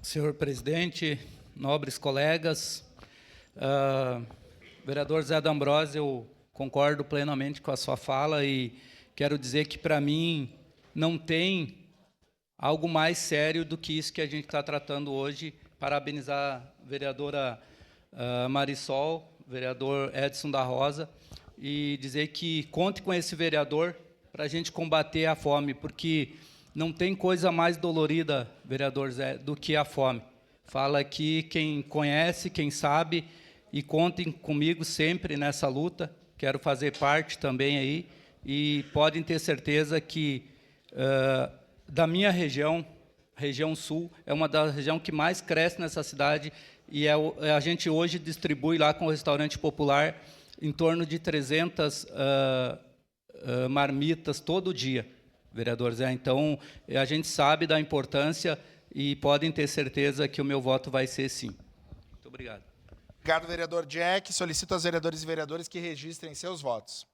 Senhor presidente, nobres colegas, vereador Zé D'Ambrosio, eu concordo plenamente com a sua fala e quero dizer que, para mim, não tem algo mais sério do que isso que a gente está tratando hoje. Parabenizar a vereadora Marisol, vereador Edson da Rosa, e dizer que conte com esse vereador para a gente combater a fome, porque não tem coisa mais dolorida, vereador Zé, do que a fome. Fala aqui quem conhece, quem sabe, e contem comigo sempre nessa luta. Quero fazer parte também aí, e podem ter certeza que da minha região, região sul, é uma das regiões que mais cresce nessa cidade, e a gente hoje distribui lá com o restaurante popular em torno de 300 marmitas todo dia, vereador Zé. Então, a gente sabe da importância e podem ter certeza que o meu voto vai ser sim. Muito obrigado. Obrigado, vereador Jack. Solicito aos vereadores e vereadoras que registrem seus votos.